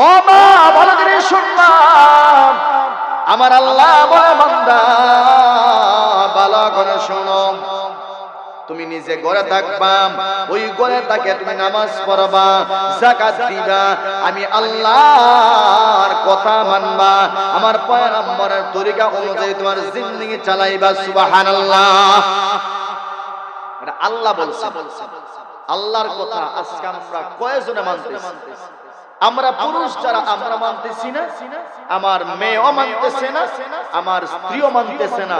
ও মা ভালো করে শুনলাম, আমার আল্লাহ বলে বান্দা ভালো করে শোনো, তুমি নিজে ঘরে থাকবা, ওই ঘরে থাকে তুমি নামাজ পড়বা, যাকাত দিবা, আমি আল্লাহর কথা মানবা, আমার পয়গম্বরের তরিকা অনুযায়ী তোমার জিন্দেগি চালাইবা। সুবহানাল্লাহ। এটা আল্লাহ বলছে। আল্লাহর কথা আজকে আমরা কয়জনে মানতেছি? আমরা পুরুষ যারা আমরা মানতেছি না, আমার মেয়েও মানতেছে না, আমার স্ত্রীও মানতেছে না,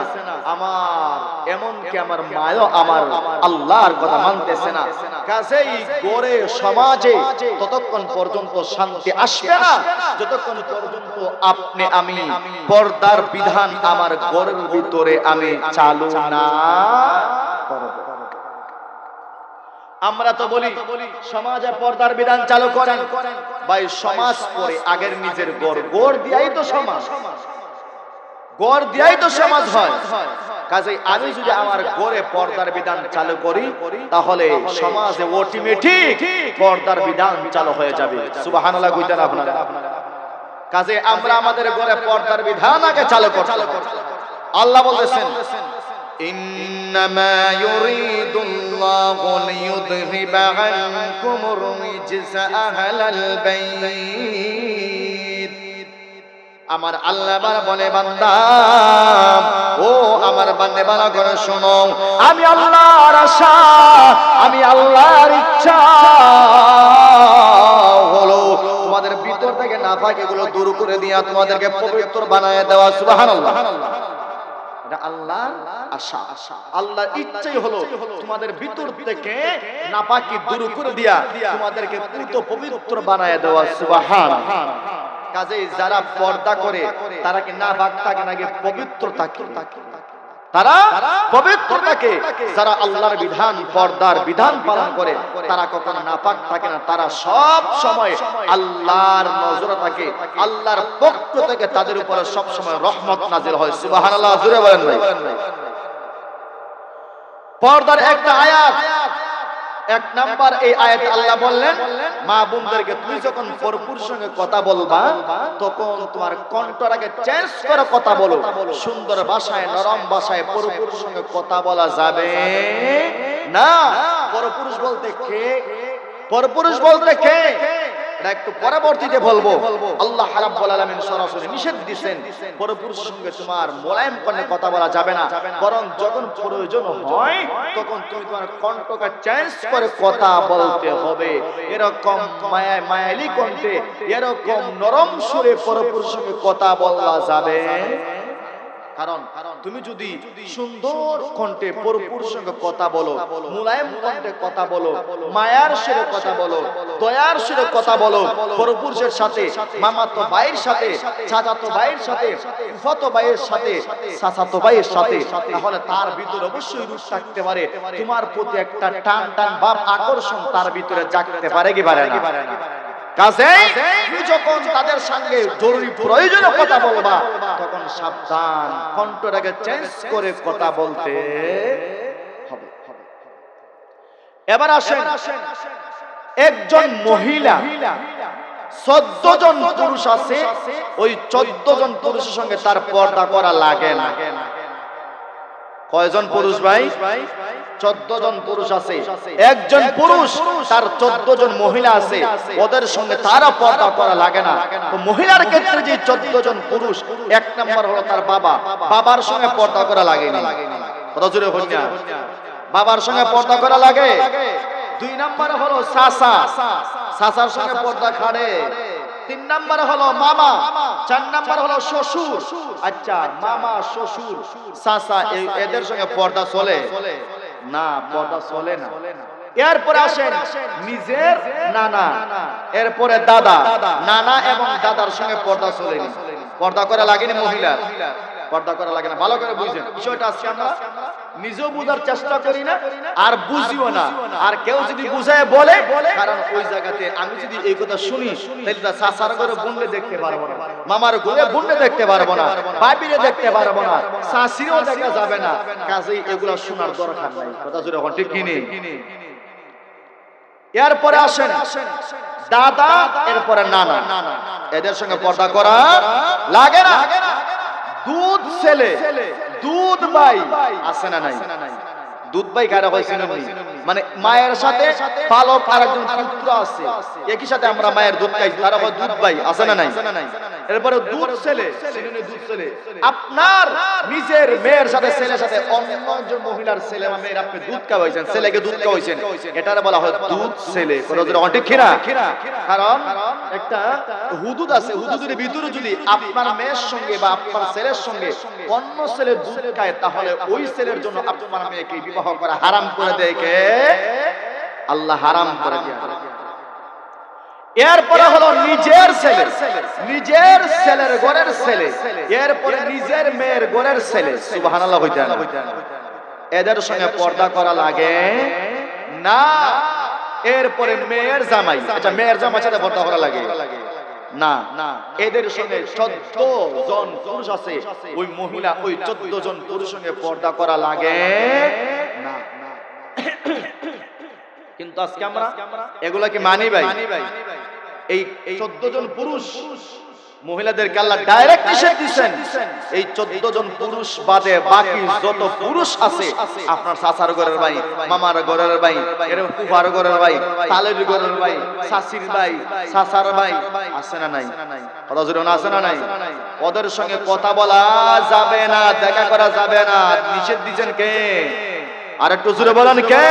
আমার এমনকি আমার মায়ও আমার আল্লাহর কথা মানতেছে না। কাজেই গড়ে সমাজে ততক্ষণ পর্যন্ত শান্তি আসবে না যতক্ষণ পর্যন্ত আপনি আমি পর্দার বিধান আমার ঘরের ভিতরে আমি চালু না করব। আমরা তো বলি সমাজে পর্দার বিধান চালু করেন, ভাই সমাজ পরে আগের নিজের গড় দিয়াই তো সমাজ, গড় দিয়াই তো সমাজ হয়। কাজেই আমি যদি আমার গড়ে পর্দার বিধান চালু করি তাহলে সমাজে অটোমেটিক পর্দার বিধান চালু হয়ে যাবে। সুবহানাল্লাহ কইতেন আপনারা। কাজে আমরা আমাদের গড়ে পর্দার বিধান আগে চালু করতে হবে। আল্লাহ বলেছেন إنما يريد الله ليذهب عنكم الرجس أهل البيت। আমার আল্লাহ বলে বান্দা, ও আমার বান্দে ভালো করে শোনো, আমি আল্লাহর আশা, আমি আল্লাহর ইচ্ছা হলো তোমাদের ভিতর থেকে নাপাক এগুলো দূর করে দিয়া তোমাদেরকে পবিত্র বানায় দেওয়া। সুবহানাল্লাহ। আল্লাহর আশা, আল্লাহর ইচ্ছাই হলো তোমাদের ভিতর থেকে নাপাকি দূর করে দিয়া তোমাদেরকে পুত পবিত্র বানায় দেওয়া। সুবহানাল্লাহ। কাজেই যারা পর্দা করে তারা কি নাপাক থাকে নাকি পবিত্র থাকে? তারা পবিত্র থাকে। যারা আল্লাহর বিধান পর্দার বিধান পালন করে তারা কখনো নাপাক থাকে না, তারা সব সময় আল্লাহর নজরে থাকে, আল্লাহর পক্ষ থেকে তাদের উপরে সব সময় রহমত নাজিল হয়। সুবহানাল্লাহ। জোরে বলেন ভাই। পর্দার একটা আয়াত, এক নাম্বার এই আয়াতে আল্লাহ বললেন মা বোনদেরকে তুমি যখন পরপুরুষের সঙ্গে কথা বলবা তখন তোমার কণ্ঠটাকে চেঞ্জ করে কথা বলো, সুন্দর ভাষায় নরম ভাষায় পরপুরুষের সঙ্গে কথা বলা যাবে না। পরপুরুষ বলতে কে? পরপুরুষ বলতে কে এটা একটু পরবর্তীতে বলবো। আল্লাহ রাব্বুল আলামিন সরাসরি নিষেধ দিবেন পরপুরুষের সঙ্গে তোমার মোলায়েম করে কথা বলা যাবে না, বরং যখন প্রয়োজন হয় তখন তুমি তোমার কণ্ঠকে চেঞ্জ করে কথা বলতে হবে। এরকম মায়ালি কণ্ঠে, এরকম নরম সুরে পরপুরুষের সঙ্গে কথা বলা যাবে। কারণ তুমি যদি সুন্দর কণ্ঠে পরপুরুষের সঙ্গে কথা বলো, মুলায়েম কণ্ঠে কথা বলো, মায়ার সুরে কথা বলো, দয়ার সুরে কথা বলো পরপুরুষের সাথে, মামাতো ভাইয়ের সাথে, চাচাতো ভাইয়ের সাথে, ফুফাতো ভাইয়ের সাথে, চাচাতো ভাইয়ের সাথে, তাহলে তার ভিতরে অবশ্যই রূপ থাকতে পারে, তোমার প্রতি একটা টান টান ভাব আকর্ষণ তার ভিতরে জাগতে পারে কি পারে না? কাজেই তুমি যখন তাদের সঙ্গে জরুরি প্রয়োজনে কথা বলবা তখন সাবধান, কণ্ঠটাকে চেঞ্জ করে কথা বলতে হবে। এবার আসেন, একজন মহিলা 14 জন পুরুষ আছে, ওই 14 জন পুরুষের সঙ্গে তার পর্দা করা লাগে না। কয়জন পুরুষ ভাই? 14 জন পুরুষ আছে। একজন পুরুষ তার 14 জন মহিলা আছে, ওদের সঙ্গে তারা পর্দা করা লাগে না। তো মহিলার ক্ষেত্রে যে 14 জন পুরুষ, এক নাম্বার হলো তার বাবা, বাবার সঙ্গে পর্দা করা লাগে না। কত জোরে বলুন? বাবার সঙ্গে পর্দা করা লাগে। 2 নাম্বার হলো চাচা, চাচার সঙ্গে পর্দা খাড়ে। 3 নাম্বার হলো মামা, 4 নাম্বার হলো শ্বশুর। আচ্ছা, মামা, শ্বশুর, চাচা এদের সঙ্গে পর্দা চলে না? পর্দা চলে না। এরপরে আসেন নিজের নানা, এরপরে দাদা, নানা এবং দাদার সঙ্গে পর্দা চলে না। পর্দা করা লাগেনি মহিলা, পর্দা করা লাগে না। ভালো করে বুঝেন বিষয়টা। আজকে আমরা নিজেও বুঝার চেষ্টা করি না আর বুঝিও না, আর কেউ যদি বুঝায় বলে, কারণ ওই জায়গাতে আমি যদি এই কথা শুনি তাহলে চাচার ঘরে বোনকে দেখতে পারবো না, মামার ঘরে বোনকে দেখতে পারবো না, বাবিরে দেখতে পারবো না, শাশুড়িও দেখা যাবে না। কাজেই এগুলা শোনার দরকার নাই। কথা জোরে এখন ঠিক কিনি। এরপরে আসেন দাদা, এরপরে নানা, এদের সঙ্গে পর্দা করা লাগে না। দুধ ছেলে, দুধ ভাই আছে না নাই? দুধ ভাই কারা হয় চিনেননি? মানে মায়ের সাথে পালক আরেকজন পুত্র আছে, একই সাথে আমরা মায়ের দুধ খাই, তারা হয় দুধ ভাই আছে না নাই? এরপরে দুধ ছেলে, চিনেননি? দুধ ছেলে আপনার নিজের মেয়ের সাথে, ছেলের সাথে অন্য একজন মহিলার ছেলে বা মেয়ের আপনি দুধ খাওয়াইছেন, ছেলেকে দুধ খাওয়াইছেন, এটারে বলা হয় দুধ ছেলে। ঠিক কিনা? কারণ একটা হুদুদ আছে, হুদুদের ভিতরে যদি আপনার মেয়ের সঙ্গে বা আপনার ছেলের সঙ্গে অন্য ছেলে দুধ খায়, তাহলে ওই ছেলের জন্য আপনার মেয়েকে বিবাহ করা হারাম করে দেয় কে? আল্লাহ হারাম করে দেয়। এরপরে হলো নিজের ছেলে, নিজের ছেলের ঘরের ছেলে, এরপরে নিজের মেয়ের ঘরের ছেলে। সুবহানাল্লাহ হইতে না? এদের সঙ্গে পর্দা করা লাগে না। এরপরে মেয়ের জামাই, আচ্ছা মেয়ের জামাই সাথে পর্দা করা লাগে না। এদের সঙ্গে 14 জন পুরুষ আছে, ওই মহিলা ওই 14 জন পুরুষের সঙ্গে পর্দা করা লাগে না। কিন্তু আজকে আমরা এগুলা কি মানি ভাই? এই 14 জন পুরুষ মহিলাদেরকে আল্লাহ ডাইরেক্ট নিষেধ দিয়েছেন। এই 14 জন পুরুষ বাদে বাকি যত পুরুষ আছে, আপনার চাচার ঘরের ভাই, মামার ঘরের ভাই, এরকম ফুফার ঘরের ভাই, তালের ঘরের ভাই, শাশির ভাই, চাচার ভাই আছে না নাই? কথা জোরে না, আছে না নাই? ওদের সঙ্গে কথা বলা যাবে না, দেখা করা যাবে না। নিষেধ দিয়েছেন কে? আর একটু জোরে বলেন কে?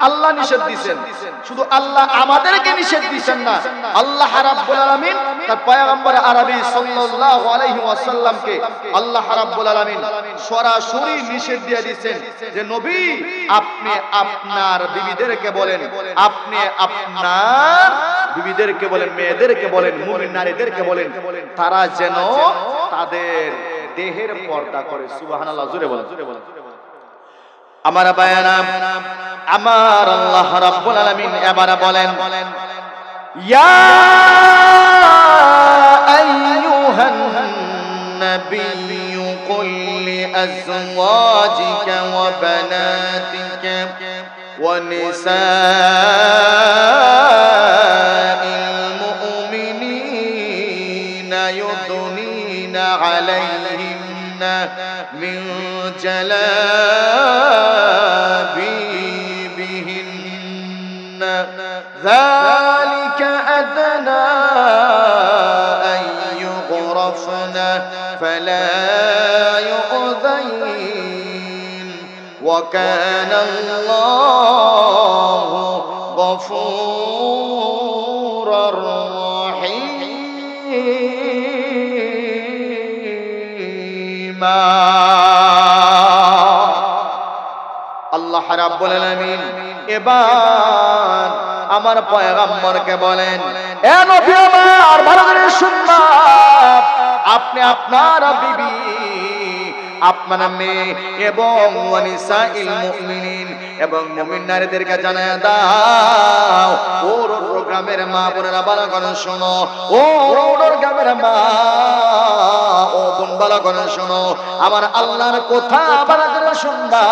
আল্লাহ নিষেধ দিয়েছেন। শুধু আল্লাহ আমাদেরকে নিষেধ দিয়েছেন না, আল্লাহ রাব্বুল আলামিন তার পয়গম্বর আরবি সাল্লাল্লাহু আলাইহি ওয়াসাল্লামকে আল্লাহ রাব্বুল আলামিন সরাসরি নিষেধ দিয়ে দিয়েছেন যে নবী, আপনি আপনার বিবিদেরকে বলেন, আপনি আপনার বিবিদেরকে বলেন, মেয়েদেরকে বলেন, মুমিন নারীদেরকে বলেন, তারা যেন তাদের দেহের পর্দা করে। সুবহানাল্লাহ, জোরে বলেন। আমার বায়ানা, আমার আল্লাহ রাব্বুল আলামিন এবার বলেন, ইয়া আইয়ুহান নাবিয়্যু কুল লিআজওয়াজিকা ওয়া বানাতিকা ওয়া নিসাইল মুমিনিনা ইউদনিনা আলাইহিন্না মিন জালাবিবিহিন যালিকা আদনা আন ইউগরাফনা ফালা ইউযাইন ওয়া কানা আল্লাহু গফুরার রহিমা। আল্লাহ রাব্বুল আলামিন এবার আমার পয়গম্বরকে বলেন, এ নবী আমার, ভালো করে শুনবেন, আপনি আপনার বিবি, আপনার মেয়ে এবং ওয়ানিসাইল মুমিনিন এবং মুমিন নারীদেরকে জানায় দাও, ওর গ্রামের মা বোনেরা ভালো করে শোনো, ওর গ্রামের মা ও বোন ভালো করে শোনো, আমার আল্লাহর কথা ভালো করে শুনবা।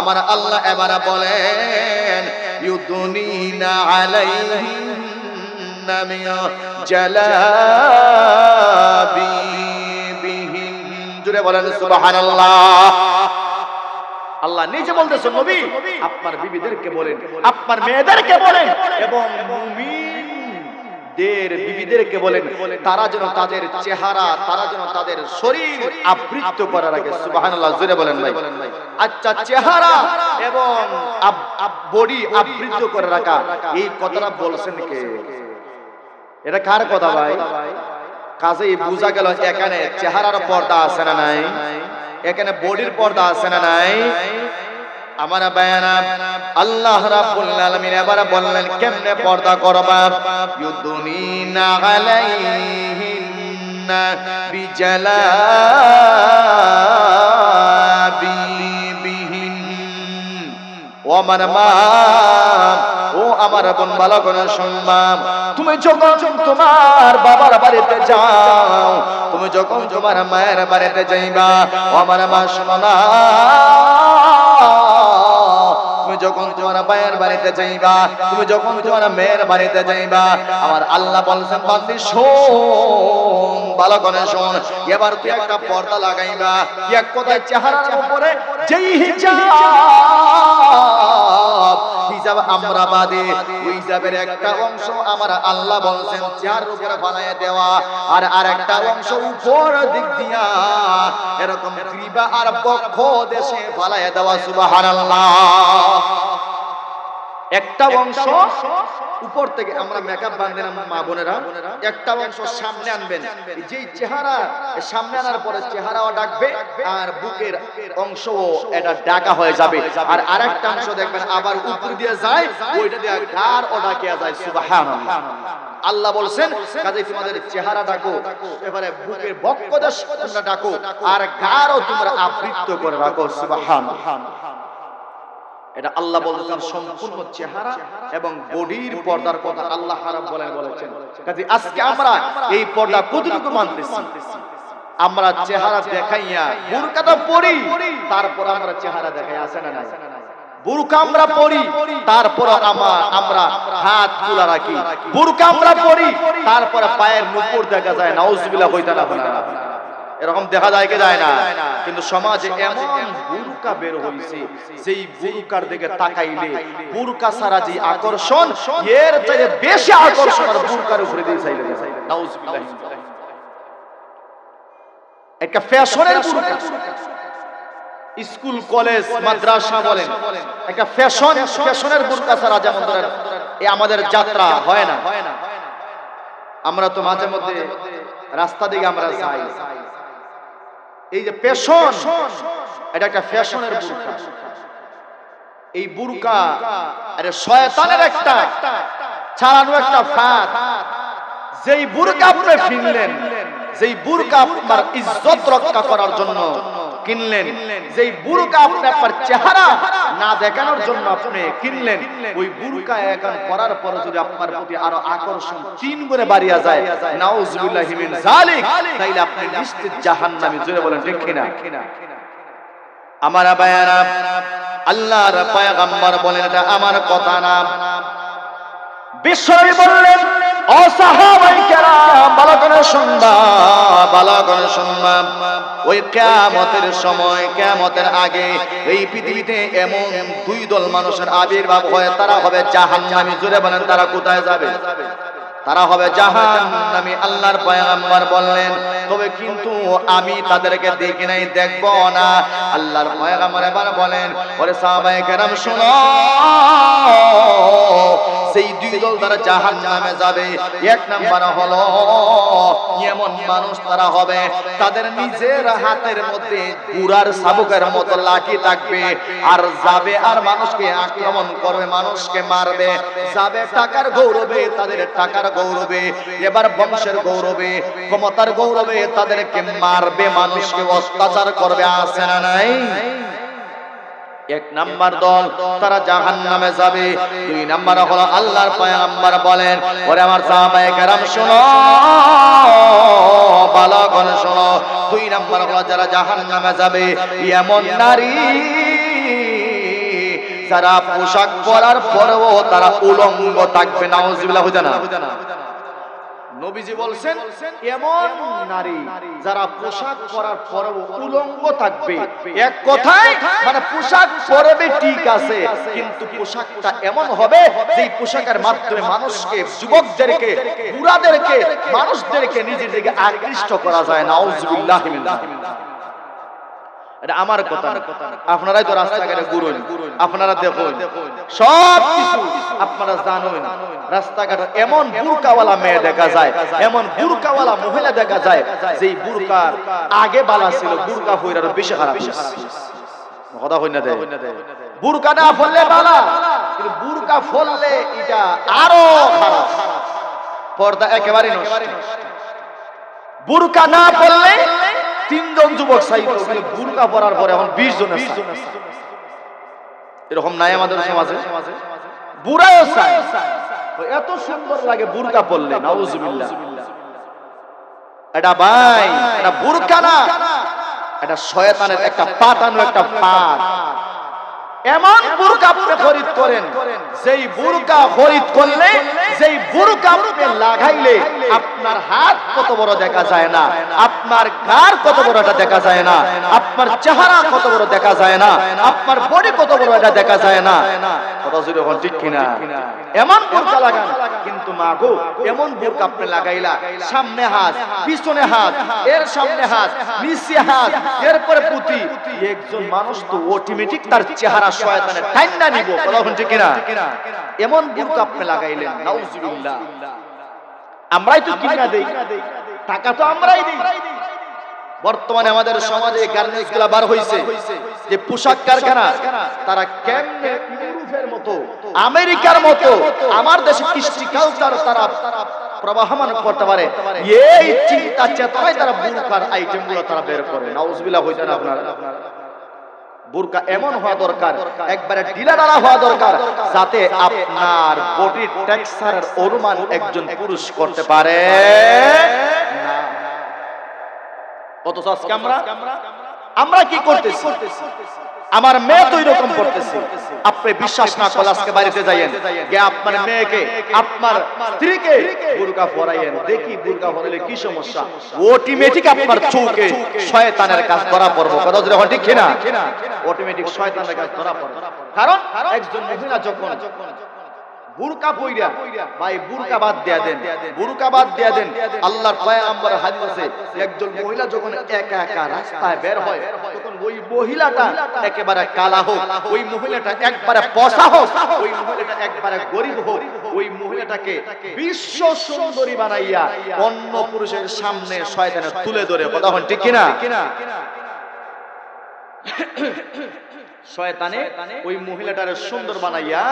আমার আল্লাহ এবারে বলেন, ইউদনিনা আলাইহিন্না মিন জালাবিবিহিন। জোরে বলেন সুবহানাল্লাহ। আল্লাহ নিজে বলতেছেন, নবী আপনার বিবিদেরকে বলেন, আপনার মেয়েদেরকে বলেন এবং মুমিনদের বিবিদেরকে বলেন, তারা যেন তাদের চেহারা, তারা যেন তাদের শরীর আবৃত করে রাখে। সুবহানাল্লাহ, জোরে বলেন ভাই। আচ্ছা, চেহারা এবং বডি আবৃত করে রাখা, এই কথাটা বলছেন কে? এটা কার কথা ভাই? কাজেই বোঝা গেল এখানে চেহারার পর্দা আছে না নাই, এখানে বডির পর্দা আছে না নাই। আমার বায়ানা, আল্লাহ রাব্বুল আলামিন এবার বললেন কেমনে পর্দা করবা। ইউদনিনা আলাইহিন্না বিজালাবিবিহিন। ও আমার মা, ও আমার বোন, ভালো করে শুনবা, তুমি যখন তোমার বাবার বাড়িতে যাও, তুমি যখন তোমার মায়ের বাড়িতে যাইবা, ও আমার মা শোনো না, তুমি যখন তোমার ভাইয়ের বাড়িতে যাইবা, তুমি যখন তোমার মেয়ের বাড়িতে যাইবা, আমার আল্লাহ বলছেন বান্দি শোন, ভালো করে শোন। এবার তুই একটা পর্দা লাগাইবা, এক কথায় চেহারার উপরে যেই হিজাব আমরা বাদে ওই হিজাবের একটা অংশ আমার আল্লাহ বলছেন চেহারার উপরে বানায় দেওয়া, আর আরেকটা অংশ উপর দিক দিয়া এরকম গ্রীবা আর বক্ষ দেশে ফালায় দেওয়া। সুবহানাল্লাহ। একটা অংশ উপর থেকে আমরা মেকআপ বাঁধেন মা বোনেরা, একটা অংশ সামনে আনবেন, যেই চেহারা সামনে আনার পরে চেহারাও ডাকবে আর বুকের অংশও এটা ডাকা হয়ে যাবে, আর আরেকটা অংশ দেখবেন আবার উপর দিয়ে যায়, ওইটা দিয়ে গার ও ডাকিয়া যায়। সুবহানাল্লাহ। আল্লাহ বলছেন কাজেই তোমাদের চেহারা ডাকো, এবারে বুকের বক্ষদেশ তোমরা ডাকো, আর গারও তোমরা আবৃত করে রাখো। সুবহানাল্লাহ। এটা আল্লাহ বলছেন সম্পূর্ণ চেহারা এবং বডির পর্দার কথা আল্লাহ রাব্বুল আলামিন বলেছেন। কাজে আজকে আমরা এই পর্দা কতটুকু মানতেছি? আমরা চেহারা দেখাইয়া বুরকাটা পরি, তারপর আমরা চেহারা দেখাই, আছে না নাই? বুরকা আমরা পরি, তারপর আমরা হাত খোলা রাখি। বুরকা আমরা পরি, তারপর পায়ের নুপুর দেখা যায়। নাউজুবিল্লাহ কইতা না বলা, এরকম দেখা যায় কি যায় না? কিন্তু সমাজে এমন বুরকা বের হইছে, যেই বুরকার দিকে তাকাইলে বুরকা ছাড়া যে আকর্ষণ, এর চেয়ে বেশি আকর্ষণ আর বুরকার উপরে দিয়ে চাইলে নাউজুবিল্লাহ। একটা ফ্যাশনের বুরকা, স্কুল কলেজ মাদ্রাসা বলেন, একটা ফ্যাশনের বুরকা ছাড়া, যেমন ধরেন এই আমাদের যাত্রা হয় না, আমরা তো মাঝে মধ্যে রাস্তা দিকে আমরা যাই, এই যে ফ্যাশন, এটা একটা ফ্যাশনের বুরকা। এই বুরকা আরে শয়তানের একটা ছাড়ানো একটা ফাঁদ। যেই বুরকা আপনি কিনলেন, যেই বুরকা আপনার ইজ্জত রক্ষা করার জন্য কিনলেন, যেই বুরকা আপনি আপনার চেহারা না দেখানোর জন্য আপনি কিনলেন, ওই বুরকা এখন পরার পর যদি আপনার প্রতি আরো আকর্ষণ 3 গুণে বাড়িয়া যায়, নাউজুবিল্লাহি মিন যালিক, তাইলে আপনি নিশ্চিত জাহান্নামী। জোরে বলেন ঠিক কিনা? আমার ভাইয়ারা, আল্লাহর পয়গম্বর বলেন এটা আমার কথা না, বিশ্বনবী বললেন ও সাহাবায়ে কেরাম ভালো করে শুনবা, ভালো করে শুনবা। ওই কিয়ামতের সময়, কিয়ামতের আগে এই পৃথিবীতে এমন 2 দল মানুষের আবির্ভাব হয়, তারা হবে জাহান্নামী। জোরে বলেন তারা কোথায় যাবে? তারা হবে জাহান্নামী। আল্লাহর পয়গম্বর বললেন তবে কিন্তু আমি তাদেরকে দেখি নাই, দেখব না। আল্লাহর পয়গম্বর এবার বলেন ওরে সাহাবায়ে কেরাম শুনো, সেই 2 দল তারা জাহান্নামে যাবে। 1 নাম্বার হলো এমন মানুষ তারা হবে, তাদের নিজের হাতের মধ্যে ঘোড়ার শাবকের মতো লাঠি থাকবে, আর যাবে আর মানুষকে আক্রমণ করবে, মানুষকে মারবে। যাবে টাকার গৌরবে, তাদের টাকার গৌরবে, এবার বংশের গৌরবে, ক্ষমতার গৌরবে তাদেরকে মারবে, মানুষকে অত্যাচার করবে। আছে না নাই? 1 নাম্বার দল তারা জাহান্নামে যাবে। 2 নাম্বার হলো আল্লাহর পয়গম্বর বলেন ওরে আমার সাহাবায়ে কেরাম শুনো, ভালো করে শুনো। 2 নাম্বার হলো যারা জাহান্নামে যাবে এমন নারী যারা পোশাক পরার পরেও তারা উলঙ্গ থাকবে। নাউজুবিল্লাহ হইতা না? নবীজি বলছেন এমন নারী যারা পোশাক পরার পরেও উলঙ্গ থাকবে। এক কথায় মানে পোশাক পরবে ঠিক আছে, কিন্তু পোশাকটা এমন হবে যে পোশাকের মাধ্যমে মানুষকে, যুবকদেরকে, বুড়াদেরকে, মানুষদেরকে নিজের দিকে আকৃষ্ট করা যায়। নাউজুবিল্লাহ মিন যালিক। এটা আমার কথা, আপনারাই তো রাস্তাঘাটে ঘুরেন, আপনারা দেখুন, সব কিছু আপনারা জানেন। রাস্তাঘাটে এমন বুরকাওয়ালা মেয়ে দেখা যায়, এমন বুরকাওয়ালা মহিলা দেখা যায়, যেই বুরকার আগে বালা ছিল, বুরকা পরার বেশি খারাপ কথা হই না দেয়। বুরকা না পরলে বালা, কিন্তু বুরকা পরলে এটা আরো খারাপ। পর্দা একেবারে নষ্ট। বুরকা না পরলে 3 জন যুবক চাইতো, কিন্তু বুরকা পরার পরে এখন 20 জন আছে। এরকম নাই আমাদের সমাজে? বুড়াও চায়, এত সুন্দর লাগে বুরকা পরলে। নাউজুবিল্লাহ। এটা ভাই, এটা বুরকা না, এটা শয়তানের একটা পাতানো একটা ফাঁদ। এমন বুরকা আপনি খরিদ করেন, যেই বুরকা খরিদ করলে, যেই বুরকা আপনি লাগাইলে আপনার হাত কত বড় দেখা যায় না, আপনার ঘাড় কত বড় এটা দেখা যায় না, আপনার চেহারা কত বড় দেখা যায় না, আপনার বডি কত বড় এটা দেখা যায় না। কথা যদি এখন ঠিক কিনা? এমন বুরকা লাগান, কিন্তু মাগো এমন বুরকা আপনি লাগাইলা, সামনে হাত, পিছনে হাত, এর সামনে হাত, নিচে হাত, এরপরে পুঁতি, একজন মানুষ তো অটোমেটিক তার চেহারা শয়তানে টাইনা নিব। কথা এখন ঠিক কিনা? এমন বুরকা আপনি লাগাইলেন, নাউজুবিল্লাহ। আমরাই তো কিনা দেই, টাকা তো আমরাই দেই। বর্তমানে আমাদের সমাজে গার্মেন্টস গুলা বার হইছে, যে পোশাক কারখানা, তারা কেমনে ইউরোপের মতো, আমেরিকার মতো আমার দেশে কৃষ্টি কালচার তারা প্রবাহমান করতে পারে, এই চিন্তা চেতনায় তারা বুরকার আইটেম গুলো তারা বের করে। নাউজুবিল্লাহ হইতেন আপনার। বুরকা এমন হওয়া দরকার, একবারে ঢিলাঢালা হওয়া দরকার, যাতে আপনার বডি টেক্সচারের অনুমান একজন পুরুষ করতে পারে না। অথচ আজকে আমরা কি করতেছি? আমার মেয়ে তো এরকম করতেছে। আপনি বিশ্বাস না করলে আজকে বাড়িতে যাইয়েন, গিয়ে আপনার মেয়েকে, আপনার স্ত্রীকে বুরকা পরাইয়েন, দেখি বুরকা পরাইলে কি সমস্যা। অটোমেটিক আপনার চোখে শয়তানের কাজ ধরা পড়বে। কথা যখন ঠিক কিনা? অটোমেটিক শয়তানের কাজ ধরা পড়বে। কারণ একজন মহিলা যখন বুরকা পইরা, ভাই বুরকা বাদ দেয়া দেন, বুরকা বাদ দেয়া দেন। আল্লাহর পয়গম্বর হাদিস আছে, একজন মহিলা যখন একা একা রাস্তায় বের হয়, তখন ওই মহিলাটা একেবারে কালা হোক, ওই মহিলাটা একবারে পচা হোক, ওই মহিলাটা একবারে গরিব হোক, ওই মহিলাটাকে বিশ্ব সুন্দরী বানাইয়া অন্য পুরুষের সামনে শয়তানে তুলে ধরে। কথা হন ঠিক কিনা? শয়তানে ওই মহিলাটারে সুন্দর বানাইয়া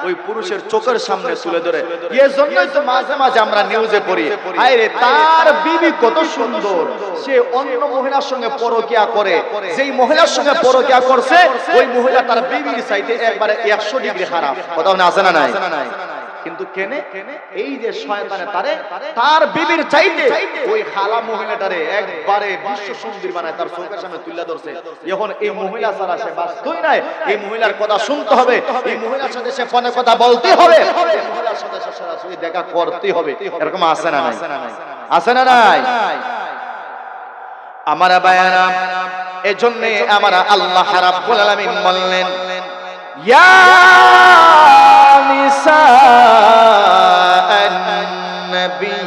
ওই পুরুষের চোখের সামনে তুলে ধরে। এজন্যই তো মাঝে মাঝে আমরা নিউজে পড়ি, আরে তার বিবি কত সুন্দর, সে অন্য মহিলার সঙ্গে পরকিয়া করে, যেই মহিলার সঙ্গে পরকিয়া করছে ওই মহিলা তার বিবির চাইতে একবারে 100 ডিগ্রি খারাপ। কথা আছে না নাই? কিন্তু কেনে এই যে শয়তানে তার বিবির চাইতে ওই খালা মহিলাটারে একবারে বিশ্ব সুন্দরী বানায় তার চোখের সামনে তুলে ধরছে। এখন এই মহিলা ছাড়া সে বাঁচতই নাই, এই মহিলার কথা শুনতে হবে, এই মহিলার সাথে সে ফোনে কথা বলতে হবে, এই মহিলার সাথে সরাসরি দেখা করতে হবে। এরকম আছে না নাই? আছে না নাই? আমার বায়ানা, এজন্য আমার আল্লাহ রাব্বুল আলামিন বললেন, ইয়া নিসাআন নবী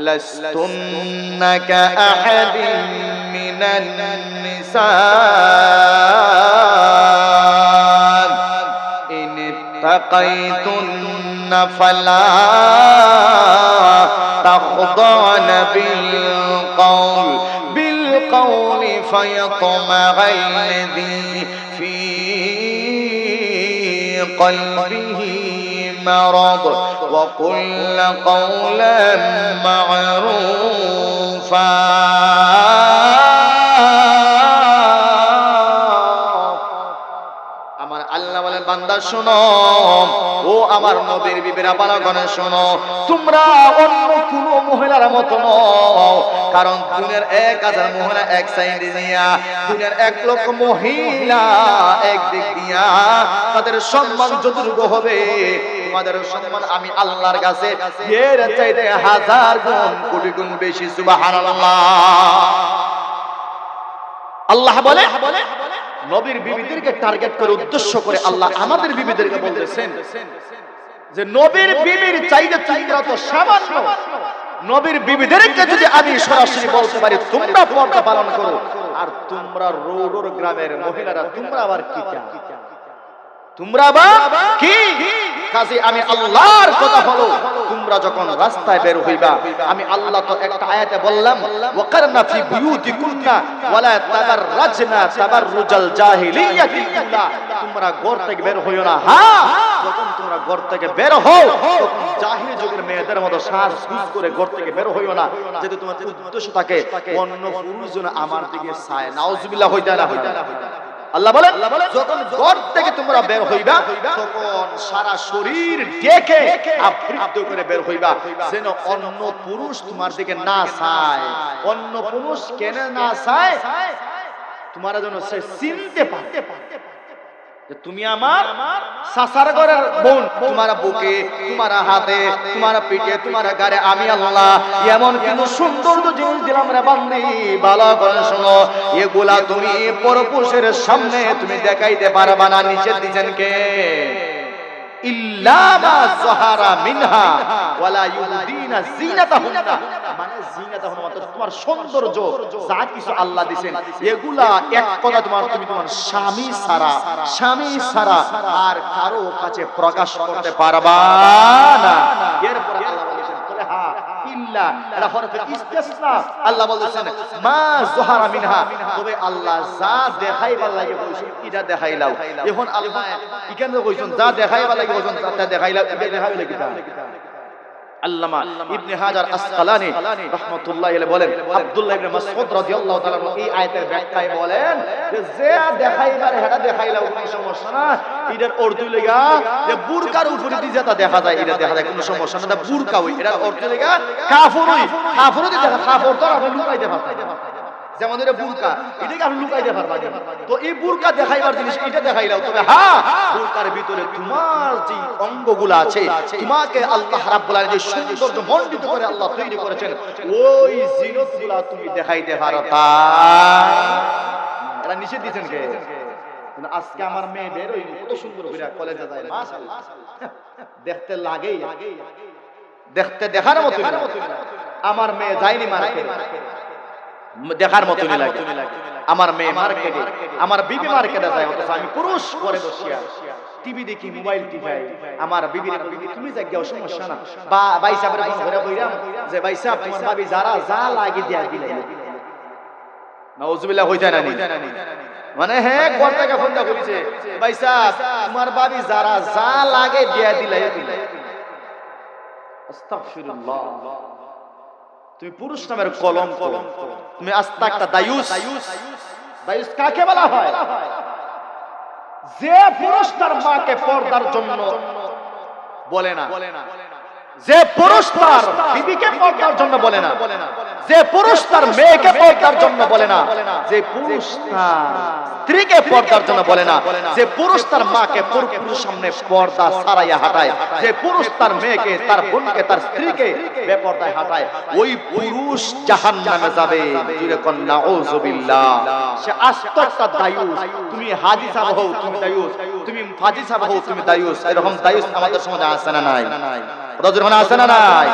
লাস্তুন্না কাআহাদিন মিনান নিসা ইন তাকাইতুন্না ফালা তাখদানা বিল কওলি ফায়াতমা'আল্লাযী ফী قلبه مرض وقل قولا معروفا। আমার আল্লাহ বলেন, বান্দা শোনো, ও আমার নবীর বিবিরা বালাগণ শোনো, তোমরা অন্য কোন মহিলার মতো নও। কারণ দুনিয়ার 1000 মহিলা এক সাইডে দিয়া, দুনিয়ার 1 লক্ষ মহিলা এক দিক দিয়া, তাদের সম্মান যতটুকু হবে তোমাদের সম্মান আমি আল্লাহর কাছে এর চাইতে 1000 গুণ কোটি গুণ বেশি। সুবহানাল্লাহ। আল্লাহ বলে, নবীর বিবিদেরকে টার্গেট করে উদ্দেশ্য করে আল্লাহ আমাদের বিবিদেরকে বলতেছেন যে নবীর বিবির চাইতে তোমরা তো সামান্য। নবীর বিবিদেরকে যদি আমি সরাসরি বলতে পারি তোমরা পর্দা পালন করো, আর তোমরা রোড গ্রামের মহিলারা তোমরা আবার কি চাও? তোমরা আবার কি? কাজে আমি আল্লাহর কথা হলো, তোমরা যখন রাস্তায় বের হইবা, আমি আল্লাহ তো একটা আয়াতে বললাম, ওয়াকারনা ফি বুয়ুতিকুন্না ওয়ালা তাবাররাজনা তাবাররুজাল জাহিলিয়াতিল উলা। তোমরা ঘর থেকে বের হইও না। হ্যাঁ, যখন তোমরা ঘর থেকে বের হও তখন জাহিলি যুগের মেয়েদের মতো সাজগুজ করে ঘর থেকে বের হইও না, যদি তোমার উদ্দেশ্য থাকে অন্য পুরুষজন আমার দিকে চায়। নাউজুবিল্লাহ হইতা না। আল্লাহ বলেন, যখন ঘর থেকে তোমরা বের হইবা তখন সারা শরীর ঢেকে আবৃত করে বের হইবা, যেন অন্য পুরুষ তোমার দিকে না চায়। অন্য পুরুষ কেন না চায়? তোমার যেন সে চিনতে পারে। যে তুমি আমার সাসার ঘরের বোন, তোমার বুকে, তোমার হাতে, তোমার পিঠে, তোমার গায়ে আমি আল্লাহ এমন কিন্তু সৌন্দর্য জিনিস দিলাম রে বান্দি, ভালো করে শোনো, এগুলা তুমি পরপুরুষের সামনে তুমি দেখাইতে পারবা না। নিষেধ দিয়েছেন কে? ইল্লা মা যাহারা মিনহা ওয়ালা ইউদিনা জিনাতাহুন্না, মানে জিনাতাহুন্না মানে তোমার সৌন্দর্য যা কিছু আল্লাহ দিবেন এগুলা এক কথা তুমি তোমার স্বামী ছাড়া আর কারো কাছে প্রকাশ করতে পারবা না। এরপর আল্লাহ বলেছেন তবে হ্যাঁ ইল্লা, এটা হরফে ইস্তিসনা, আল্লাহ বলেছেন মা যাহারা মিনহা, তবে আল্লাহ যা দেখাইবার লাগে কইছেন এটা দেখাইলাও। এখন আল্লাহ এখানে কইছেন যা দেখাইবার লাগে কইছেন তা দেখাইলাও, এটা দেখাইলে কি আল্লামা ইবনে হাজার আসকালানী রাহমাতুল্লাহি আলাইহি বলেন, আব্দুল্লাহ ইবনে মাসউদ রাদিয়াল্লাহু তাআলা এই আয়াতের ব্যাখ্যায় বলেন যে দেখাইবারে এটা দেখাইলাও কোনো সমস্যা না, এটার অর্থ লাগা যে বুরকার উপরে দিয়ে যেটা দেখা যায় এটা দেখা যায় কোনো সমস্যা না, বুরকা হই এটার অর্থ লাগা কাফরই দেখা, কাফর তো আপনি লুকাইতে পারতেন, যেমন এটা বুরকা এটাকে আপনি লুকাইতে পারবেন, তো এই বুরকা দেখাইবার জিনিস এটা দেখাইলাও। তবে হ্যাঁ বুরকার ভিতরে তোমার যে অঙ্গগুলো আছে, তোমাকে আল্লাহ রাব্বুল আলামিন যে সৌন্দর্য মণ্ডিত করে আল্লাহ তৈরি করেছেন, ওই জিনিসগুলো তুমি দেখাইতে পারতা। এটা নিষেধ দিয়েছেন কে? আজকে আমার মেয়ে বের হই কত সুন্দর করে কলেজে যায়, মাশাআল্লাহ, দেখতে লাগেই, দেখতে দেখার মতো। আমার মেয়ে যায়নি মার্কেটে, দেখার মতো লাগে। আমার মেয়ে মার্কেটে, আমার বিবি মার্কেটে যায়, অথচ আমি পুরুষ করে বসিয়া টিভি দেখি, মোবাইল টিভাই। আমার বিবি তুমি যাও সমস্যা না, বা ভাই সাহেবের ফোন করে কইরাম যে ভাই সাহেব তোমার ভাবি যারা যা লাগি দিয়া দিলে, নাউজুবিল্লাহ হই যায় না, মানে হ্যাঁ কোন থেকে ফোন দা কইছে ভাই সাহেব তোমার ভাবি যারা যা লাগে দিয়া দিলে। আস্তাগফিরুল্লাহ, তুমি পুরুষ নামের কলঙ্ক, তুমি আস্তা একটা দায়ুস। দায়ুস কাকে বলা হয়? যে পুরুষ তার মাকে পর্দার জন্য বলে না, যে পুরুষ তার বিবিকে পর্দার জন্য বলে না, যে পুরুষ তার মেয়েকে পর্দার জন্য বলে না, যে পুরুষ তার স্ত্রীকে পর্দার জন্য বলে না, যে পুরুষ তার মাকে পুরুষের সামনে পর্দা ছাড়াইয়া হাঁটায়, যে পুরুষ তার মেয়েকে, তার বোনকে, তার স্ত্রীকে বেপর্দায় হাঁটায়, ওই পুরুষ জাহান্নামে যাবে। জুরে কোন নাউজুবিল্লাহ। সে আস্ত একটা দায়ুস। তুমি হাজি সাহেব হও তুমি দায়ুস, তুমি ফাজি সাহেব হও তুমি দায়ুস। এরকম দায়ুস আমাদের সমাজে আছে না নাই? রজরমান আছে না নাই?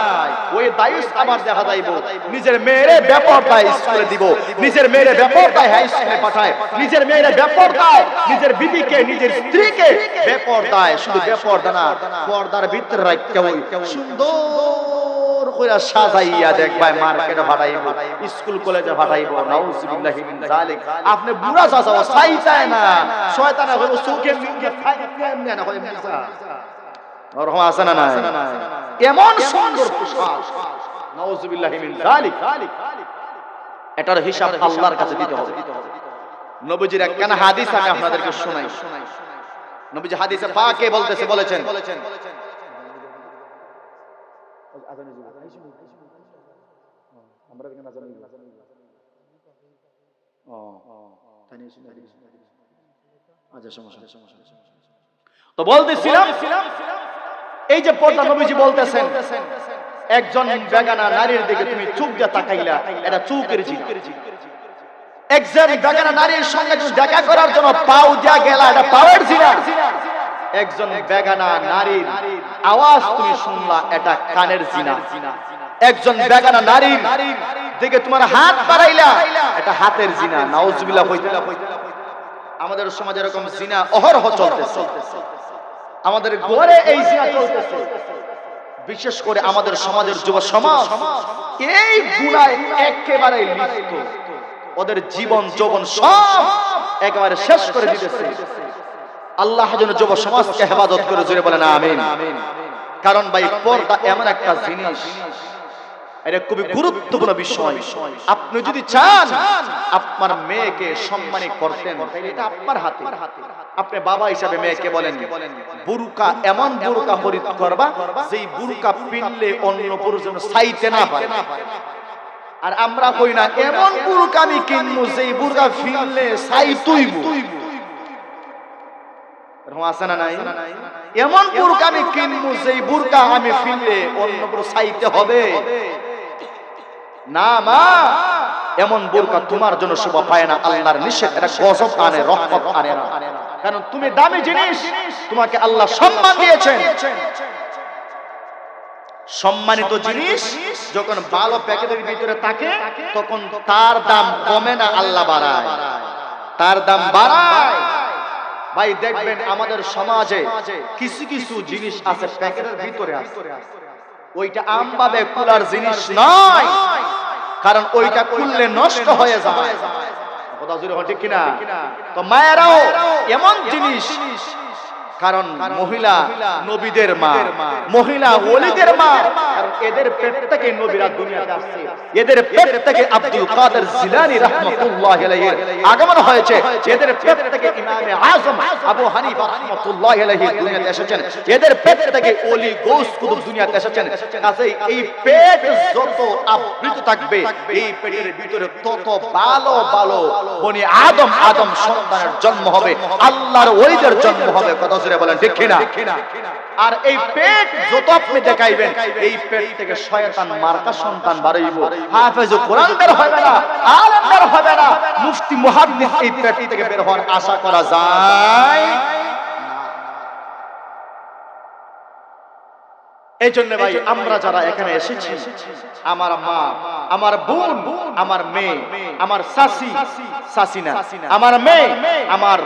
ওই দায়ুস আবার দেখা যাইব নিজের মেয়েরে বেপরদায় স্কুলে দিব, নিজের মেয়েরে বেপরদায় হাই স্কুলে পাঠায়, নিজের মেয়েরে বেপরদায়, নিজের বিবিকে, নিজের স্ত্রীকে বেপরদায়, শুধু বেপরদা না পর্দার ভিতরে রাখতে ওই সুন্দর করে সাজাইয়া দেখবাই মার্কেটে ভাড়াইবো, স্কুল কলেজে ভাড়াইবো। নাউজুবিল্লাহি মিন যালিক। আপনি বুড়া চাচাও চাইতায় না, শয়তান হইব চোখে মিঙ্গে খাইতে না হয় মিজা ওরকম আছে না নাই? এমন সুন্দর পোশাক, নাউজুবিল্লাহি মিন যালিক। এটার হিসাব আল্লাহর কাছে দিতে হবে। নবীজির একখানা হাদিস আমি আপনাদেরকে শোনাই। নবীজি হাদিসে পাকে বলেছেন তো বলতেছিলাম এই যে পর্দা, নবীজি বলতেছেন একজন বেগানা নারীর দিকে তুমি চোখ দিয়ে তাকাইলা, এটা চোখের জিনা। একজন বেগানা নারীর সঙ্গে তুমি দেখা করার জন্য পাও দিয়া গেলা, এটা পাওয়ের জিনা। একজন বেগানা নারীর আওয়াজ তুমি শুনলা, এটা কানের জিনা। একজন বেগানা নারীর দিকে তোমার হাত বাড়াইলা, এটা হাতের জিনা। নাউজুবিল্লাহ হইতে। আমাদের সমাজে এরকম জিনা অহরহ চলতেছে, আমাদের ঘরে এই জিনা চলতেছে। বিশেষ করে আমাদের সমাজের যুব সমাজ এই গুনায় একেবারে লিপ্ত, ওদের জীবন যৌবন সব একেবারে শেষ করে দিতেছে। আল্লাহ যেন যুব সমাজকে হেফাজত করে, জোরে বলেন আমিন। কারণ ভাই পর্দা এমন একটা জিনিস, এটা খুবই গুরুত্বপূর্ণ বিষয়। আপনি যদি চান আপনার মেয়েকে সম্মানিত করতেন, তাহলে এটা আপনার হাতে। আপনি বাবা হিসাবে মেয়েকে বলেন বুরকা, এমন বুরকা পরিধান করবা যেই বুরকা পিনলে অন্য পুরুষ যেন চাইতে না পারে। আর আমরা কই না এমন বুরকা আমি কিনবো যেই বুরকা পিনলে চাইতুইব। এরকম আছে না নাই? এমন বুরকা আমি কিনবো যেই বুরকা আমি ফিরলে অন্য পুরো চাইতে হবে না। মা, এমন বুরকা তোমার জন্য শোভা পায় না। আল্লাহর নিষেধ, এটা গজব আনে, রহমত আনে না। কারণ তুমি দামি জিনিস, তোমাকে আল্লাহ সম্মান দিয়েছেন। সম্মানিত জিনিস যখন ভালো প্যাকেটের ভিতরে থাকে তখন তার দাম কমে না, আল্লাহ বাড়ায়, তার দাম বাড়ায়। ভাই দেখবেন আমাদের সমাজে কিছু কিছু জিনিস আছে প্যাকেটের ভিতরে আছে, ওইটা আমভাবে কুলার জিনিস নয়, কারণ ওইটা খুললে নষ্ট হয়ে যায়। কথা জোরে ঠিক কিনা? তো মায়েরাও এমন জিনিস, কারণ মহিলা নবীদের মা, মহিলা ওলিদের মা, কারণ এদের পেট থেকে নবীরা দুনিয়াতে আসছে, এদের পেট থেকে আব্দুল কাদের জিলানী রাহমাতুল্লাহি আলাইহি আগমন হয়েছে, এদের পেট থেকে ইমামে আযম আবু হানিফা রাহমাতুল্লাহি আলাইহি দুনিয়াতে এসেছেন, এদের পেট থেকে ওলি গৌস কুতুব দুনিয়াতে এসেছেন। কাজেই এই পেট যত আবৃত থাকবে, এই পেটের ভিতরে তত ভালো ভালো বনি আদম আদম সন্তানের জন্ম হবে, আল্লাহর ওলিদের জন্ম হবে। কথা বলেন ঠিক কিনা? আর এই পেট যত আপনি দেখাইবেন, এই পেট থেকে শয়তান মার্কা সন্তান বাড়াইব, হাফেজ কোরআন বের হবে না, আলেম বের হবে না, মুফতি মুহাদ্দিস এই পেট থেকে বের হওয়ার আশা করা যায়। এই জন্য ভাই আমরা যারা এখানে এসেছি, আমার মা, আমার বোন, আমার মেয়ে, আমার শাশি, শাশিনা, আমার মেয়ে, আমার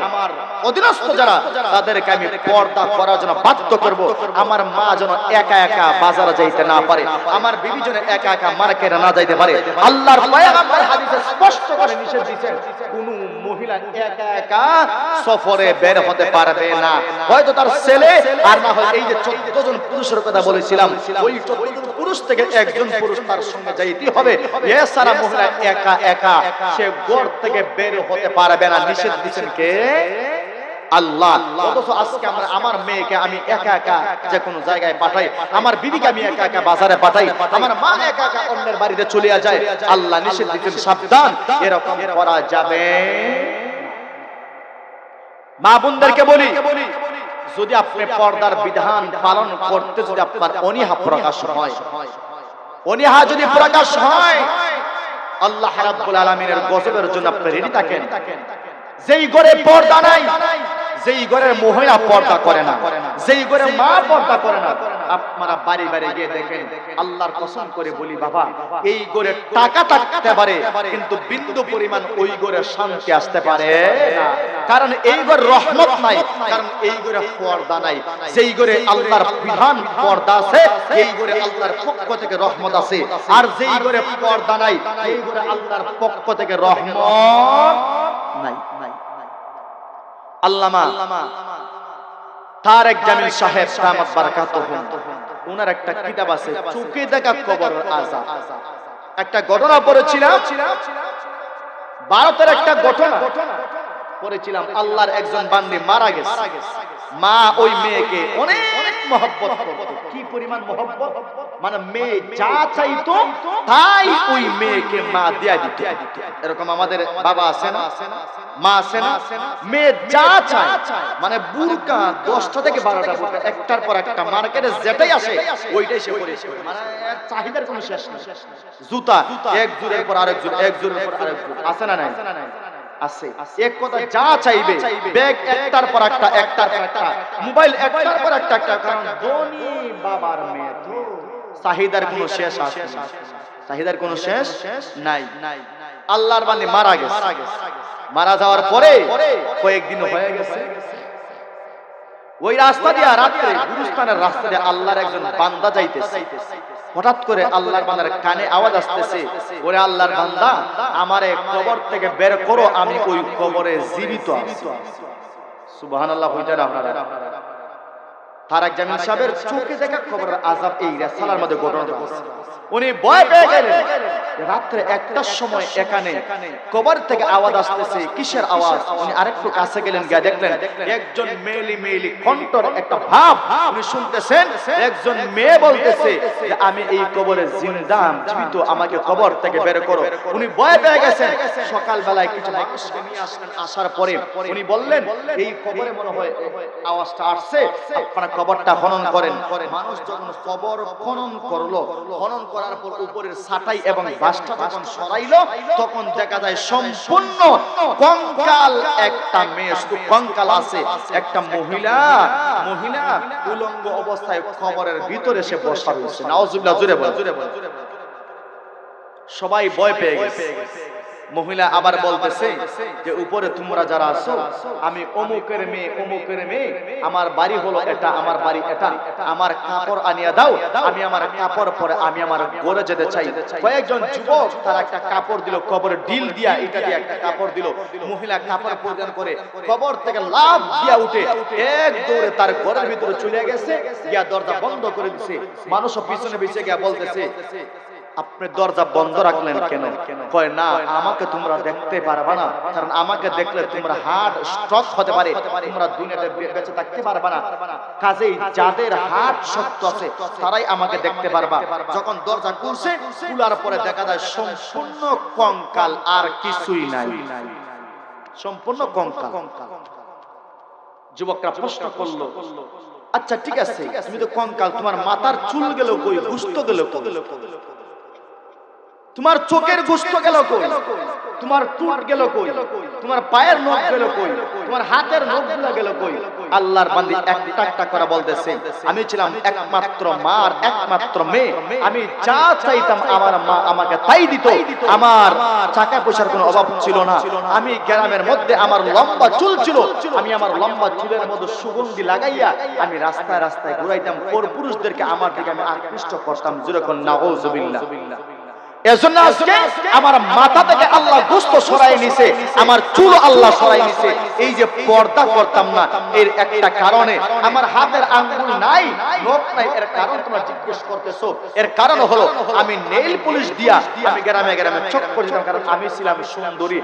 অধীনস্থ যারা, তাদেরকে আমি পর্দা করার জন্য বাধ্য করব। আমার মা যেন একা একা বাজারে যাইতে না পারে, আমার বিবি যেন একা একা মার্কেটে না যাইতে পারে। আল্লাহর পয়গম্বর হাদিসে স্পষ্ট করে নিষেধ দিয়েছেন, কোন মহিলা একা একা সফরে বের হতে পারবে না। হয়তো তার ছেলে, আর না হয় এই যে 14 জন পুরুষের কথা বলেছিলাম, ওই 14 জন পুরুষ থেকে একজন পুরুষ তার সঙ্গে যাইতে হবে। এছাড়া মহিলা একা একা সে ঘর থেকে বের হতে পারবে না। নিষেধ দিয়েছেন কে? আল্লাহ। অথচ আজকে আমরা আমার মেয়েকে আমি একা একা যে কোনো জায়গায় পাঠাই, আমার বিবিকে আমি একা একা বাজারে পাঠাই, আমার মা একা একা অন্যের বাড়িতে চলে যায়। আল্লাহ নিষেধ দিয়েছেন, সাবধান, এরকম করা যাবে। মা বোনদেরকে বলি, যদি আপনি পর্দার বিধান পালন করতে যদি আপনার অনীহা প্রকাশ হয়, অনীহা যদি প্রকাশ হয়, আল্লাহ রাব্বুল আলামিনের গজবের জন্য আপনি রেডি থাকেন। যেই ঘরে পর্দা নাই, যেই ঘরের মহিলা পর্দা করে না, যেই ঘরে মা পর্দা করে না, আপনারা বাড়ি বাড়ি গিয়ে দেখেন, আল্লাহর কসম করে বলি বাবা, এই ঘরে টাকা থাকতে পারে কিন্তু বিন্দু পরিমাণ ওই ঘরে শান্তি আসতে পারে না। কারণ এই ঘরে রহমত নাই, কারণ এই ঘরে পর্দা নাই। যেই ঘরে আল্লাহর বিধান পর্দা আছে, এই ঘরে আল্লাহর পক্ষ থেকে রহমত আছে। আর যেই ঘরে পর্দা নাই, এই ঘরে আল্লাহর পক্ষ থেকে রহমত নাই। আল্লামা তারেক জামিল সাহেব দামাত বারাকাতুহু, ওনার একটা কিতাব আছে, চোখে দেখা কবরের আযাব। একটা ঘটনা পড়েছিলাম, ভারতের একটা ঘটনা পড়েছিলাম। আল্লাহর একজন বান্দী মারা গেছে, মা ওই মেয়েকে অনেক মহব্বত করত। কি পরিমাণ মহব্বত, মানে মেয়ে যা চাইতো তাই ওই মেয়েকে মা দিয়া দিত। এরকম আমাদের বাবা আছে না, মা আছে না, মেয়ে যা চায়, মানে বুরকা 10টা থেকে 12টা বুরকা, একটার পর একটা মার্কেটে যেটাই আসে ওইটাই সে পরে, মানে চাহিদার কোনো শেষ নেই। জুতা এক জোড়ের পর আরেক জোড়, এক জোড়ের পর আরেক জোড়, আছে না নাই? আছে। এক কথা যা চাইবে, ব্যাগ একটার পর একটা, একটার পর একটা, মোবাইল একটার পর একটা, কারণ ধনী বাবার মেয়ে তো চাহিদার কোনো শেষ আছে না, চাহিদার কোনো শেষ নাই। আল্লাহর বান্দী মারা গেছে, মারা যাওয়ার পরে কয়েকদিন হয়ে গেছে, ওই রাস্তা দিয়ে রাত্রে গুরুস্থানের রাস্তা দিয়ে আল্লাহর একজন বান্দা যাইতেছে। হঠাৎ করে আল্লাহর বান্দার কানে আওয়াজ আসতেছে, ওরে আল্লাহর বান্দা, আমারে কবর থেকে বের করো, আমি ওই কবরে জীবিত আছি। সুবহানাল্লাহ, হইতে না আপনারা? তারেক জামিল সাহেবের চোখে দেখা খবরের আযাব এই রেসালার মধ্যে ঘটনা আছে। উনি ভয় পেয়ে গেলেন। রাত্রে 1টার সময় এখানে কবর থেকে আওয়াজ আসতেছে, কিসের আওয়াজ? উনি আরেকটু কাছে গেলেন, গিয়ে দেখলেন একজন মেয়েলি মেয়েলি কণ্ঠর একটা ভাব উনি শুনতেছেন। একজন মেয়ে বলতেছে যে আমি এই কবরে জিন্দা, জীবিত, আমাকে কবর থেকে বের করো। উনি ভয় পেয়ে গেছেন। সকাল বেলায় কিছু মানুষকে নিয়ে আসলেন। আসার পরে উনি বললেন এই কবরে মনে হয় আওয়াজটা আসছে, আপনারা কবরটা খনন করেন। মানুষ যখন কবর খনন করলো, খনন করার পর উপরের ছাটাই এবং বাসটা যখন সরাইলো, তখন দেখা যায় সম্পূর্ণ কঙ্কাল একটা মেয়ে, শুধু কঙ্কাল আছে। একটা মহিলা উলঙ্গ অবস্থায় কবরের ভিতরে সে বসা রয়েছে। নাউজুবিল্লাহ, জোরে বল। সবাই ভয় পেয়ে গেছে। মহিলা আবার বলতেছে যে উপরে তোমরা যারা আছো, আমি অমুকের মেয়ে, আমার বাড়ি হলো এটা, আমার বাড়ি এটা, আমার কাপড় আনিয়া দাও, আমি আমার কাপড় পরে আমি আমার ঘরে যেতে চাই। কয়েকজন যুবক তারা একটা কাপড় দিল, কবরে ডিল দিয়া এটা দিয়ে একটা কাপড় দিল। মহিলা কাপড় পরিধান করে কবর থেকে লাফ দিয়া উঠে এক দৌড়ে তার ঘরের ভিতরে চলে গেছে, গিয়া দরজা বন্ধ করে দিছে। মানুষও পিছনে পিছিয়ে গিয়া বলতেছে আপনি দরজা বন্ধ রাখলেন কেন? কয় না, আমাকে তোমরা দেখতে পারবা না, কারণ আমাকে দেখলে তোমরা হার্ট স্ট্রোক হতে পারে, তোমরা দুনিয়াতে বেঁচে থাকতে পারবা না। কাজেই যাদের হার্ট শক্ত আছে তারাই আমাকে দেখতে পারবা। যখন দরজা খুলছে, খোলার পরে দেখা যায় সম্পূর্ণ কঙ্কাল, আর কিছুই নাই, সম্পূর্ণ কঙ্কাল। যুবকরা প্রশ্ন করলো, আচ্ছা ঠিক আছে, তুমি তো কঙ্কাল, তোমার মাথার চুল গেল কই, গোশত গেল কই, তোমার চোখের গোশত গেল কই, তোমার টুট গেল কই, তোমার পায়ের নখ গেল কই, তোমার হাতের নখগুলো গেল কই? আল্লাহর বান্দি একটা একটা করে বলতেছে আমি ছিলাম একমাত্র মার একমাত্র মেয়ে, আমি যা চাইতাম আমার মা আমাকে তাই দিত, আমার টাকা পয়সার কোনো অভাব ছিল না। আমি গ্রামের মধ্যে আমার লম্বা চুল ছিল, আমি আমার লম্বা চুলের মধ্যে সুগন্ধি লাগাইয়া আমি রাস্তায় রাস্তায় ঘুরাইতাম, পরপুরুষদেরকে আমার দিকে আমি আকৃষ্ট করতাম। যেরকম নাউজুবিল্লাহ। এজন্য আজকে আমার মাথা থেকে আল্লাহ গোশত সরাই নিছে, আমার চুল আল্লাহ সরাই নিছে। এই যে পর্দা করতাম না, এর একটা কারণে আমার হাতের আঙ্গুল নাই, নখ নাই, এর কারণ তোমরা জিজ্ঞেস করতেছো। এর কারণ হলো আমি নেইল পলিশ দিয়া আমি গ্রামে গ্রামে চক করেছিলাম, কারণ আমি ছিলাম সুন্দরী।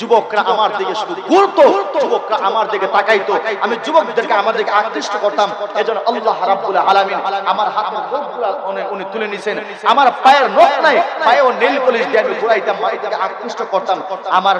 যুবকরা আমার দিকে শুধু ঘুরতো, যুবকরা আমার দিকে তাকাইতো, আমি যুবকদেরকে আমার দিকে আকৃষ্ট করতাম। এজন্য আল্লাহ রাব্বুল আলামিন আমার হাতের নখগুলো উনি তুলে নিছেন। আমার পায়ের নখ নাই, ও নেল পলিশ দিয়ে আমি ঘুরাইতাম, মাইটাকে আকৃষ্ট করতাম। আমার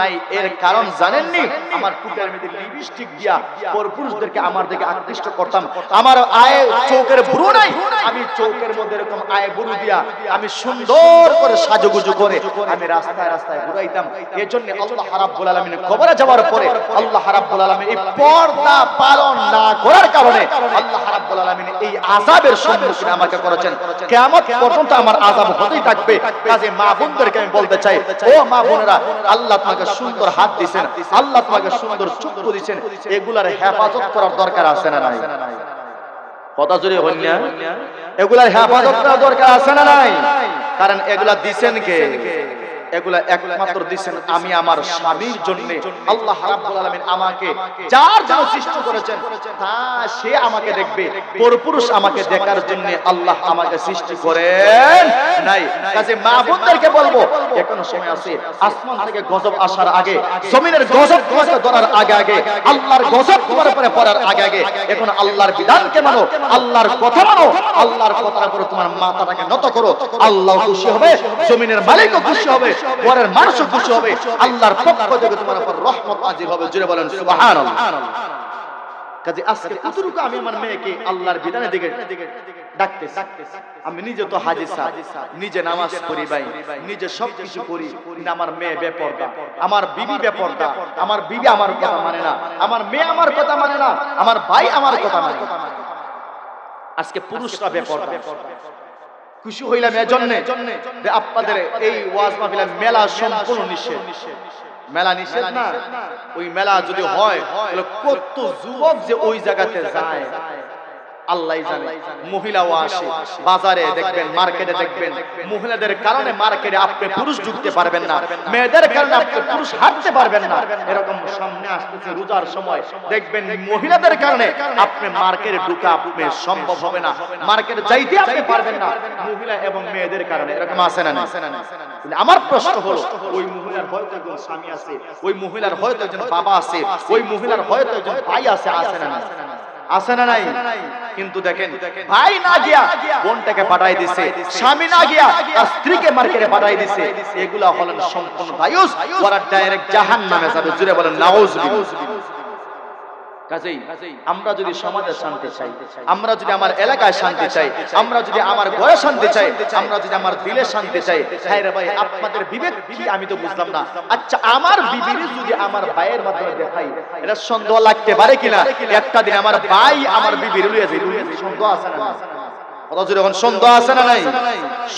নাই, এর কারণ জানেননি? আমার টুটের মধ্যে লিপস্টিক দিয়া পরপুরুষদেরকে আমার দিকে আকৃষ্ট করতাম। আমার আয়ে চোখের ব্রু নাই, আমি চোখের মধ্যে এরকম আয়ে ব্রু দিয়া আমি সুন্দর করে সাজুগুজু করে আমি রাস্তায় রাস্তায় ঘুরাইতাম। এজন্য আল্লাহ রাব্বুল আলামিন কবরে যাওয়ার পরে আল্লাহ রাব্বুল আলামিন এই পর্দা পালন না করার কারণে আল্লাহ রাব্বুল আলামিন এই আযাবের সম্মুখীন আমাকে করেছেন। কিয়ামত পর্যন্ত আমার আযাব হতেই থাকবে। কাজে মা বোনদেরকে আমি বলতে চাই, ও মা বোনেরা, আল্লাহ তোমাকে সুন্দর হাত দিয়েছেন, আল্লাহ তোমাকে সুন্দর চক্ষু দিয়েছেন, এগুলার হেফাজত করার দরকার আছে না নাই? কথা জোরে হল না? এগুলার হেফাজত করার দরকার আছে না নাই? কারণ এগুলা দিবেন কে? এগুলা একমাত্র দিবেন আমি আমার স্বামীর জন্য। আল্লাহ রাব্বুল আলামিন আমাকে যার জন্য সৃষ্টি করেছেন তা সে আমাকে দেখবে, পরপুরুষ আমাকে দেখার জন্য আল্লাহ আমাকে সৃষ্টি করেন নাই। কাজে মা বোনদেরকে বলবো এখনো সময় আছে, আসমান থেকে গজব আসার আগে, জমিনের গজব তোমাকে ধরার আগে আগে, আল্লাহর গজব তোমার উপরে পড়ার আগে আগে এখন আল্লাহর বিধানকে মানো, আল্লাহর কথা মানো, আল্লাহর কথার উপরে তোমার মাথাটাকে নত করো। আল্লাহ খুশি হবে, জমিনের মালিকও খুশি হবে, ঘরের মানুষও খুশি হবে, আল্লাহর পক্ষ থেকে তোমার উপর রহমত নাযিল হবে। জোরে বলেন সুবহানাল্লাহ। কাজে আজকে কতটুকু আমি আমার মেয়েকে আল্লাহর বিধানের দিকে ডাকতেছি। আমি নিজে তো হাজী সাহেব, নিজে নামাজ পড়ি ভাই, নিজে সবকিছু করি, কিন্তু আমার মেয়ে বেপরদা, আমার বিবি বেপরদা, আমার বিবি আমার কথা মানে না, আমার মেয়ে আমার কথা মানে না, আমার ভাই আমার কথা মানে না। আজকে পুরুষরা বেপরদা। খুশি হইলাম এজন্য যে আপনাদের এই ওয়াজ মাহফিলে মেলা সম্পূর্ণ নিষেধ। মেলা নিষেধ না, ওই মেলা যদি হয় তাহলে কত যুবক যে ওই জায়গাতে যায়, আল্লাহ জানে। মহিলাও আসে বাজারে, দেখবেন মার্কেটে, দেখবেন মহিলাদের কারণে মার্কেটে আপনি পুরুষ ঢুকতে পারবেন না, মেয়েদের কারণে আপনি পুরুষ হাঁটতে পারবেন না। এরকম সামনে আসতেছে রোজার সময়, দেখবেন মহিলাদের কারণে আপনি মার্কেটে ঢুকা আপনি সম্ভব হবে না, মার্কেটে যাইতে আপনি পারবেন না, মহিলা এবং মেয়েদের কারণে। এরকম আছে না? আমার প্রশ্ন হলো, ওই মহিলার হয়তো একজন স্বামী আছে, ওই মহিলার হয়তো একজন বাবা আছে, ওই মহিলার হয়তো একজন ভাই আছে, আছে না? আছে না নাই? কিন্তু দেখেন, ভাই না গিয়া বোনটাকে পাঠাই দিছে, স্বামী না গিয়া তার স্ত্রীকে মার্কেটে পাঠাই দিছে। এগুলা হলেন সম্পূর্ণ দায়ুস, ওরা ডাইরেক্ট জাহান্নামে যাবে। জুড়ে বলেন নাউজুবিল্লাহ। কাজেই আমরা যদি সমাজে শান্তি চাই, আমরা যদি আমার এলাকায় শান্তি চাই, আমরা যদি আমার ঘরে শান্তি চাই, আমরা যদি আমার দিলে শান্তি চাই, ভাই রে ভাই, আপনাদের বিবেক কি আমি তো বুঝলাম না। আচ্ছা, আমার বিবির যদি আমার ভাইয়ের মাধ্যমে দেখাই, এটা সন্দেহ লাগতে পারে কিনা? একটা দিন আমার ভাই আমার বিবির লইয়া যাই, সন্দেহ আছে না? যখন সন্দেহ আছে না নাই?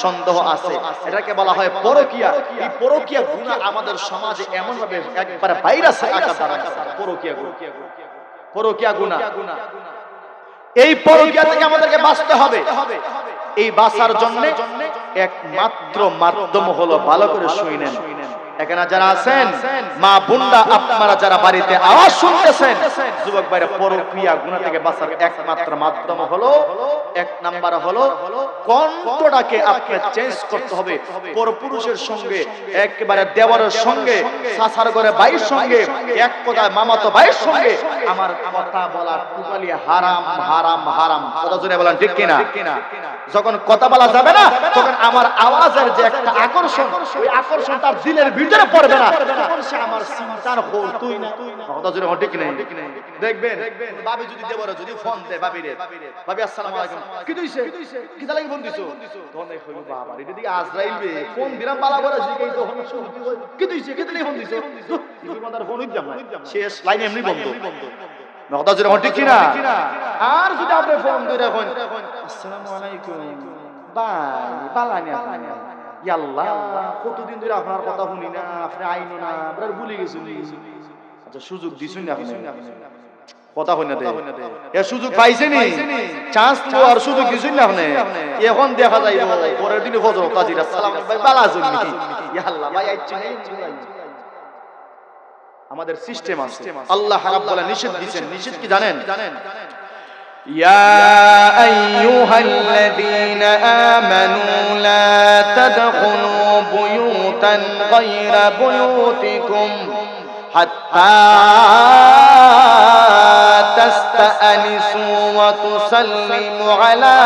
সন্দেহ আছে। এটাকে বলা হয় পরকীয়া। এই পরকীয়া গুনাহ আমাদের সমাজে এমন ভাবে একবার ভাইরাস আকার ধারণ করেছে। পরকীয়া গুনাহ, পরকীয়া গুনাহ। এই পরকীয়া থেকে আমাদেরকে বাঁচতে হবে। এই বাঁচার জন্য একমাত্র মাধ্যম হলো, ভালো করে শুনেন, এখানে যারা আছেন মা বোনরা, আপনারা যারা বাড়িতে আওয়াজ শুনতেছেন, যুবক ভাইরা, পরকীয়া গুনাহ থেকে বাঁচার একমাত্র মাধ্যম হলো, এক নাম্বার হলো কণ্ঠটাকে আপনি চেঞ্জ করতে হবে। পরপুরুষের সঙ্গে, একেবারে দেওয়ারের সঙ্গে, সাসার ঘরে ভাইয়ের সঙ্গে, এক কথায় মামাতো ভাইয়ের সঙ্গে আমার কথা বলা টোটালি হারাম, হারাম, হারাম। কথা জোরে বলেন ঠিক কিনা? যখন কথা বলা যাবে না, তখন আমার আওয়াজের যে একটা আকর্ষণ, ওই আকর্ষণ তার দিলের ভিতরে পড়বে না, তখন সে আমার চিন্তার হল তুই না। কথা জোরে ঠিক কিনা? দেখবেন ভাবি যদি দেবরে যদি ফোন দেয়, ভাবি রে, ভাবি আসসালামু আলাইকুম, কি দিছে, কি লাগি ফোন দিছো, তখন কইব বাবা এটা দিকে আজরাইল বে ফোন দিলাম, বালা বড় জিগাই তো হলো, কি দিছে, কি লাগি ফোন দিছো, তুই মাদার ফোন হইতাম না, শেষ লাইন এমনি বন্ধ। কথা জোরে ঠিক কিনা? আর যদি আপনি ফোন দিয়ে রাখেন, আসসালামু আলাইকুম ভাই, বালানি আপনি, ইয়াল্লাহ কতদিন ধরে আপনার কথা শুনি না, আপনি আইনো না, আমরা ভুলে গেছেন। আচ্ছা, সুযোগ দিছেন না আপনি, কথা হই না দে, এ সুযোগ পাইছেনি, চান্স তো আর সুযোগ দিছেন না আপনি। এখন দেখা যাইব পরের দিন ফজর কাজী আসসালাম ভাই বালা আছেন নাকি, ইয়াল্লাহ ভাই আইছেন। আমাদের সিস্টেম আছে, আল্লাহ রাব্বুল আলামিন নিষেধ দিবেন। নিষেধ কি জানেন? ইয়া আইয়ুহাল্লাযীনা আমানু লা তাদখুলু বুয়ুতান গায়রা বুয়ুতিকুম হাত্তা তাস্তানিসু ওয়া তুসাল্লিমু আলা